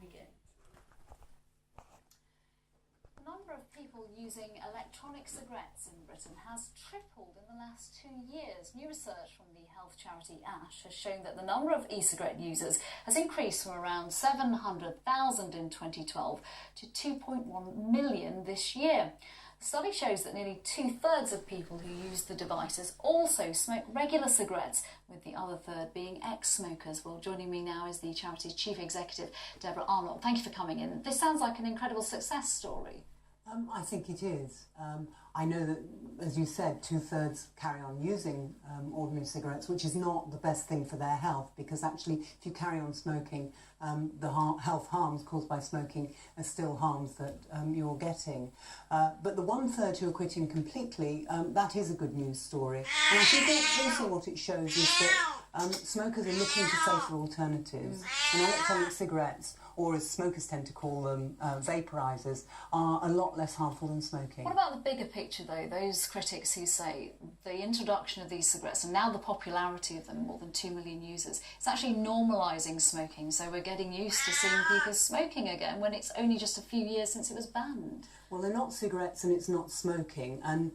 begin. The number of people using electronic cigarettes in Britain has tripled in the last 2 years. New research from the health charity ASH has shown that the number of e-cigarette users has increased from around 700,000 in 2012 to 2.1 million this year. The study shows that nearly 2/3 of people who use the devices also smoke regular cigarettes, with the other third being ex-smokers. Well, joining me now is the charity's chief executive, Deborah Arnold. Thank you for coming in. This sounds like an incredible success story. I think it is. I know that, as you said, 2/3 carry on using ordinary cigarettes, which is not the best thing for their health, because actually if you carry on smoking, the health harms caused by smoking are still harms that you're getting. But the 1/3 who are quitting completely, that is a good news story. And I think also what it shows is that smokers are looking for safer alternatives, and electronic cigarettes, or as smokers tend to call them, vaporisers, are a lot less harmful than smoking. What about the bigger picture though, those critics who say the introduction of these cigarettes and now the popularity of them, more than 2 million users, it's actually normalising smoking, so we're getting used to seeing people smoking again when it's only just a few years since it was banned? Well, they're not cigarettes and it's not smoking, and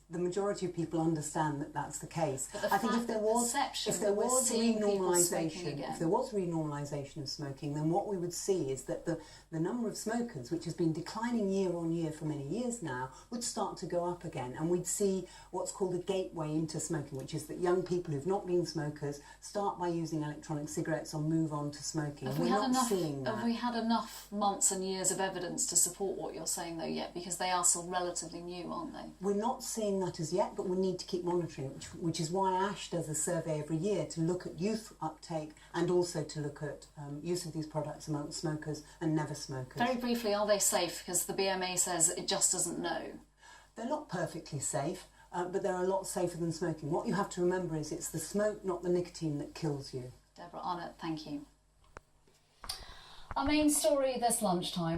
the majority of people understand that that's the case. But I think if there was renormalisation of smoking, then what we would see is that the number of smokers, which has been declining year on year for many years now, would start to go up again, and we'd see what's called a gateway into smoking, which is that young people who've not been smokers start by using electronic cigarettes or move on to smoking. We're not seeing that. Have we had enough months and years of evidence to support what you're saying though yet? Because they are still relatively new, aren't they? We're not seeing that as yet, but we need to keep monitoring, which is why ASH does a survey every year to look at youth uptake and also to look at use of these products amongst smokers and never smokers. Very briefly, are they safe? Because the BMA says it just doesn't know. They're not perfectly safe, but they're a lot safer than smoking. What you have to remember is it's the smoke, not the nicotine, that kills you. Deborah Arnold, thank you. Our main story this lunchtime.